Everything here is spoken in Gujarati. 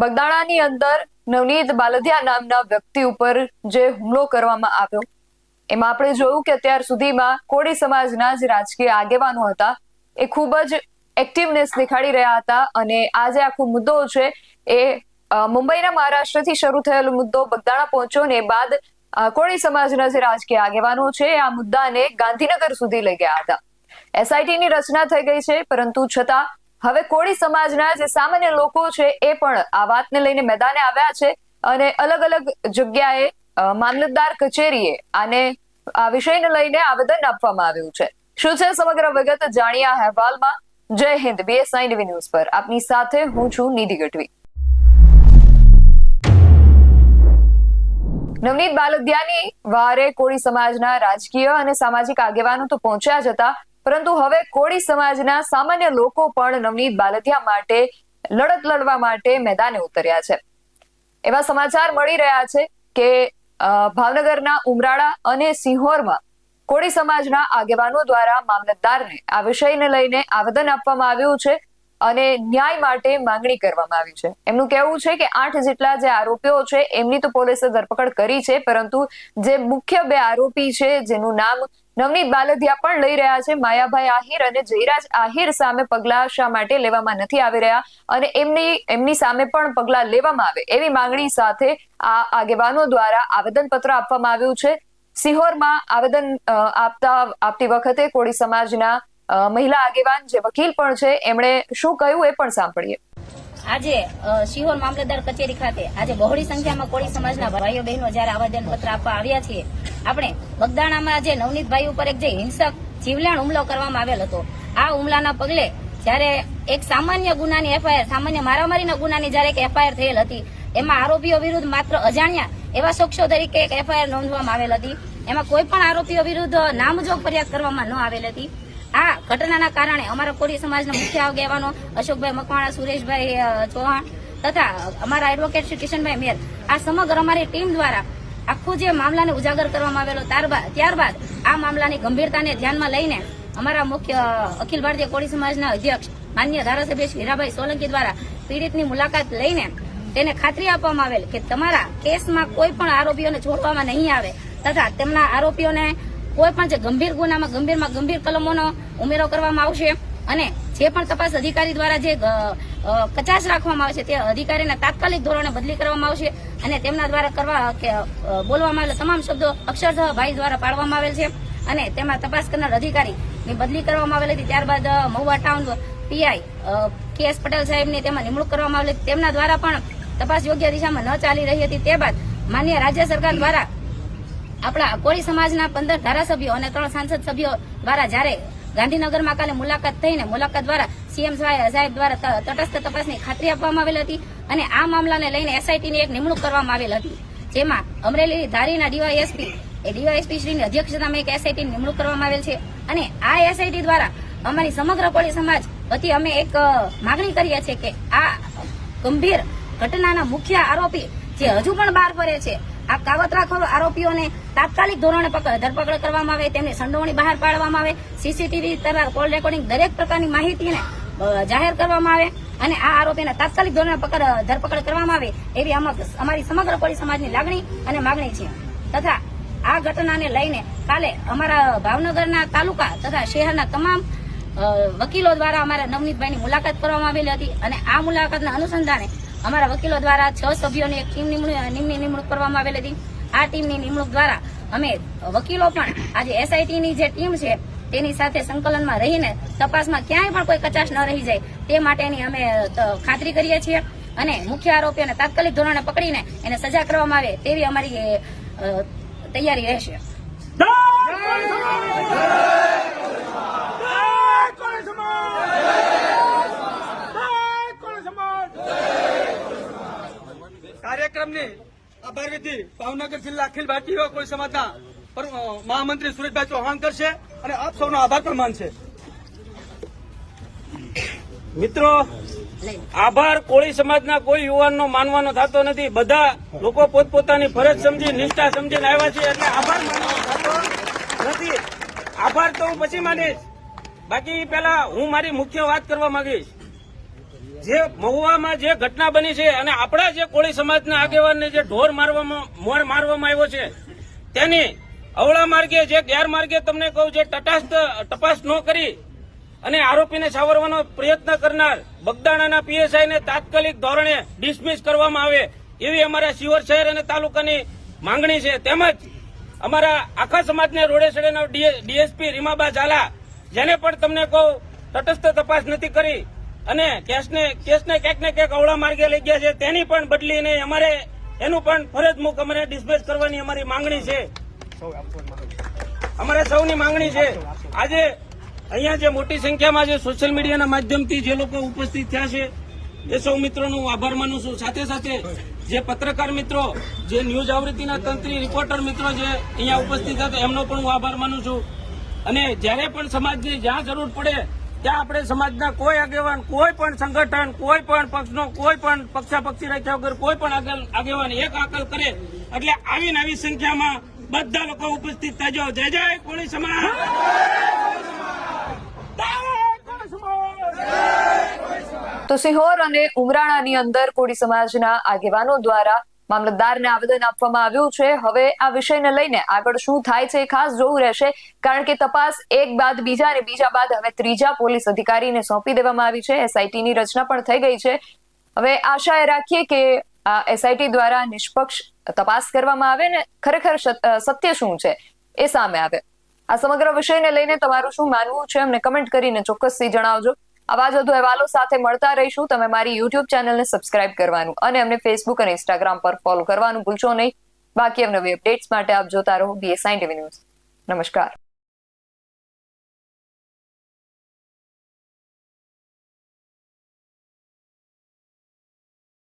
બગદાણાની અંદર નવનીત બાલદિયા નામના વ્યક્તિ ઉપર જે હુમલો કરવામાં આવ્યો એમાં આપણે જોયું કે અત્યાર સુધીમાં કોળી સમાજના જે રાજકીય આગેવાનો હતા એ ખૂબ જ એક્ટિવનેસ દેખાડી રહ્યા હતા અને આ જે આખો મુદ્દો છે એ મુંબઈના મહારાષ્ટ્રથી શરૂ થયેલો મુદ્દો બગદાણા પહોંચ્યો ને બાદ કોળી સમાજના જે રાજકીય આગેવાનો છે આ મુદ્દાને ગાંધીનગર સુધી લઈ ગયા હતા. એસઆઈટીની રચના થઈ ગઈ છે, પરંતુ છતાં હવે કોળી સમાજના જે સામાન્ય લોકો છે એ પણ આ વાતને લઈને મેદાને આવ્યા છે અને અલગ અલગ જગ્યાએ મામલતદાર કચેરીએ આને આ વિષયને લઈને આવેદન આપવામાં આવ્યું છે. શું છે સમગ્ર વિગત જાણીએ આ અહેવાલમાં. જય હિન્દ. BS9 TV ન્યૂઝ પર આપની સાથે હું છું નિધિ ગઢવી. નવનીત બાલદિયાની વારે કોળી સમાજના રાજકીય અને સામાજિક આગેવાનો તો પહોંચ્યા જ હતા, પરંતુ હવે કોળી સમાજના સામાન્ય લોકો પણ નવનીત બાલદિયા માટે લડત લડવા માટે મેદાને ઉતર્યા છે. એવા સમાચાર મળી રહ્યા છે કે ભાવનગરના ઉમરાળા અને સિંહોરમાં કોળી સમાજના આગેવાનો દ્વારા મામલતદારને આ વિષયને લઈને આવેદન આપવામાં આવ્યું છે અને ન્યાય માટે માંગણી કરવામાં આવી છે. એમનું કહેવું છે કે 8 જેટલા જે આરોપીઓ છે એમની તો પોલીસે ધરપકડ કરી છે, પરંતુ જે મુખ્ય 2 આરોપી છે જેનું નામ નવનીત બાલદિયા પણ લઈ રહ્યા છે, માયાભાઈ આહિર અને જયરાજ આહિર સામે પગલા શા માટે લેવામાં નથી આવી રહ્યા અને એમની સામે પણ પગલા લેવામાં આવે એવી માંગણી સાથે આ આગેવાનો દ્વારા આવેદનપત્ર આપવામાં આવ્યું છે. સિંહોરમાં આવેદન આપતી વખતે કોળી સમાજના મહિલા આગેવાન જે વકીલ પણ છે એમણે શું કહ્યું એ પણ સાંભળીએ. આજે શિહોર મામલતદાર કચેરી ખાતે આજે બહોળી સંખ્યામાં કોળી સમાજના ભાઈઓ બહેનો જયારે આવેદનપત્ર આપવા આવ્યા છીએ. આપણે બગદાણામાં જે નવનીતભાઈ ઉપર એક જે હિંસક જીવલેણ હુમલો કરવામાં આવેલ હતો, આ હુમલાના પગલે જયારે એક સામાન્ય ગુનાની એફઆઈઆર, સામાન્ય મારામારીના ગુનાની જયારે એક એફઆઈઆર થયેલ હતી, એમાં આરોપીઓ વિરુદ્ધ માત્ર અજાણ્યા એવા શખ્સો તરીકે એક એફઆઈઆર નોંધવામાં આવેલ હતી. એમાં કોઈ પણ આરોપીઓ વિરુદ્ધ નામજોગ ફરિયાદ કરવામાં ન આવેલ હતી. આ ઘટનાના કારણે અમારા કોળી સમાજના મુખ્ય આગેવાનો અશોકભાઈ મકવાણા, સુરેશભાઈ ચૌહાણ તથા અમારા એડવોકેટ શ્રી કિશનભાઈ મેર, આ સમગ્ર અમારી ટીમ દ્વારા આખું જે મામલાને ઉજાગર કરવામાં આવેલો, ત્યારબાદ આ મામલાની ગંભીરતાને ધ્યાનમાં લઈને અમારા મુખ્ય અખિલ ભારતીય કોળી સમાજના અધ્યક્ષ માન્ય ધારાસભ્ય શ્રી હીરાભાઈ સોલંકી દ્વારા પીડિતની મુલાકાત લઈને તેને ખાતરી આપવામાં આવેલ કે તમારા કેસમાં કોઈ પણ આરોપીઓને છોડવામાં નહીં આવે તથા તેમના આરોપીઓને કોઈ પણ જે ગંભીર ગુનામાં ગંભીર કલમોનો ઉમેરો કરવામાં આવશે અને જે પણ તપાસ અધિકારી દ્વારા જે કચાશ રાખવામાં આવશે તે અધિકારીના તાત્કાલિક ધોરણે બદલી કરવામાં આવશે અને તેમના દ્વારા બોલવામાં આવેલા તમામ શબ્દો અક્ષરશઃ ભાઈ દ્વારા પાડવામાં આવેલ છે અને તેમાં તપાસ કરનાર અધિકારીની બદલી કરવામાં આવેલી હતી. ત્યારબાદ Mahuva town PI KS Patel સાહેબની તેમાં નિમણૂક કરવામાં આવેલી. તેમના દ્વારા પણ તપાસ યોગ્ય દિશામાં ન ચાલી રહી હતી. તે બાદ માન્ય રાજ્ય સરકાર દ્વારા આપણા કોળી સમાજના 15 ધારાસભ્યો અને 3 સાંસદ સભ્યો દ્વારા જયારે ગાંધીનગરમાં કાલે મુલાકાત થઈને મુલાકાત દ્વારા CM સાહેબ દ્વારા તટસ્થ તપાસની ખાતરી આપવામાં આવેલ હતી અને આ મામલાને લઈને SITની એક નિમણૂક કરવામાં આવેલ હતી, જેમાં અમરેલી ધારીના ડીવાયએસપી શ્રીની અધ્યક્ષતામાં એક SITની નિમણૂક કરવામાં આવેલ છે અને આ SIT દ્વારા અમારી સમગ્ર કોળી સમાજ વતી અમે એક માગણી કરીએ છીએ કે આ ગંભીર ઘટનાના મુખ્ય આરોપી જે હજુ પણ બહાર ફરે છે, આ કાવતરાખોર આરોપીઓને તાત્કાલિક ધોરણે ધરપકડ કરવામાં આવે, તેમની સંડોવણી બહાર પાડવામાં આવે, CCTV તથા કોલ રેકોર્ડિંગ દરેક પ્રકારની માહિતીને જાહેર કરવામાં આવે અને આ આરોપીને તાત્કાલિક ધોરણે ધરપકડ કરવામાં આવે એવી અમારી સમગ્ર કોળી સમાજની લાગણી અને માગણી છે. તથા આ ઘટનાને લઈને કાલે અમારા ભાવનગરના તાલુકા તથા શહેરના તમામ વકીલો દ્વારા અમારા નવનીતભાઈની મુલાકાત કરવામાં આવેલી હતી અને આ મુલાકાતના અનુસંધાને અમારા વકીલો દ્વારા 6 સભ્યોની એક ટીમની નિમણૂક કરવામાં આવેલી હતી. આ ટીમની નિમણૂક દ્વારા અમે વકીલો પણ આજે SITની જે ટીમ છે તેની સાથે સંકલનમાં રહીને તપાસમાં ક્યાંય પણ કોઈ કચાશ ન રહી જાય તે માટેની અમે ખાતરી કરીએ છીએ અને મુખ્ય આરોપીઓને તાત્કાલિક ધોરણે પકડીને એને સજા કરવામાં આવે તેવી અમારી તૈયારી રહેશે. કાર્યક્રમની આભાર વિધિ ભાવનગર જિલ્લા અખિલ ભારતીય કોળી સમાજના મહામંત્રી સુરેશભાઈ ચૌહાણ કરશે અને આપ સૌનો આભાર પણ માનશે. મિત્રો, આભાર કોળી સમાજના કોઈ યુવાનનો માનવાનો થતો નથી. બધા લોકો પોતપોતાની ફરજ સમજી, નિષ્ઠા સમજીને આવ્યા છે એટલે આભાર માનવાનો થતો નથી. આભાર તો હું પછી માનીશ. બાકી પહેલા હું મારી મુખ્ય વાત કરવા માંગીશ. જે મહુવામાં જે ઘટના બની છે અને આપણા જે કોળી સમાજના આગેવાનને જે ઢોર મારવામાં આવ્યો છે તેની અવળા માર્ગે જે ગેરમાર્ગે તમને કહું જે તપાસ ન કરી અને આરોપીને છાવરવાનો પ્રયત્ન કરનાર બગદાણાના પીએસઆઈને તાત્કાલિક ધોરણે ડિસમિસ કરવામાં આવે એવી અમારા શિહોર શહેર અને તાલુકાની માંગણી છે. તેમજ અમારા આખા સમાજને રોડે ચડેના ડીએસપી રીમાબા ઝાલા જેને પણ તમને કહું તટસ્થ તપાસ નથી કરી અને કેસને ક્યાંક ને ક્યાંક અવળા માર્ગે લઈ ગયા છે તેની પણ બદલીને અમારે એનું પણ ફરજ મુક અમારે ડિસમિસ કરવાની અમારી માંગણી છે. અમારે સૌની માંગણી છે. આજે અહીંયા જે મોટી સંખ્યામાં જે સોશિયલ મીડિયાના માધ્યમથી જે લોકો ઉપસ્થિત થયા છે એ સૌ મિત્રોનો હું આભાર માનું છું. સાથે સાથે જે પત્રકાર મિત્રો, જે ન્યૂઝ આવૃત્તિના તંત્રી રિપોર્ટર મિત્રો જે અહીંયા ઉપસ્થિત હતા એમનો પણ હું આભાર માનું છું. અને જ્યારે પણ સમાજની જ્યાં જરૂર પડે ત્યાં આપણે સમાજના કોઈ આગેવાન, કોઈ પણ સંગઠન, કોઈ પણ પક્ષનો કોઈ પણ પક્ષાપક્ષી રાખ્યા વગર કોઈ પણ આગેવાન એક આકલ કરે એટલે આવીને આવી સંખ્યામાં બધા લોકો ઉપસ્થિત થજો. જય જય કોળી સમાજ. તો સિહોર અને ઉમરાણાની અંદર કોળી સમાજના આગેવાનો દ્વારા મામલતદારને આવેદન આપવામાં આવ્યું છે. હવે આ વિષયને લઈને આગળ શું થાય છે ખાસ જોવું રહેશે, કારણ કે તપાસ એક બાદ બીજા અને બીજા બાદ હવે ત્રીજા પોલીસ અધિકારીને સોંપી દેવામાં આવી છે. એસઆઈટીની રચના પણ થઈ ગઈ છે. હવે આશા એ રાખીએ કે આ એસઆઈટી દ્વારા નિષ્પક્ષ તપાસ કરવામાં આવે ને ખરેખર સત્ય શું છે એ સામે આવે. આ સમગ્ર વિષયને લઈને તમારું શું માનવું છે અમને કમેન્ટ કરીને ચોક્કસથી જણાવજો. આવા જ વધુ અહેવાલો સાથે મળતા રહીશું. તમે મારી યુટ્યુબ ચેનલને સબસ્ક્રાઇબ કરવાનું અને અમને ફેસબુક અને ઇન્સ્ટાગ્રામ પર ફોલો કરવાનું ભૂલશો નહીં. બાકી નવી અપડેટ્સ માટે આપ જોતા રહો BSI TV ન્યૂઝ. નમસ્કાર.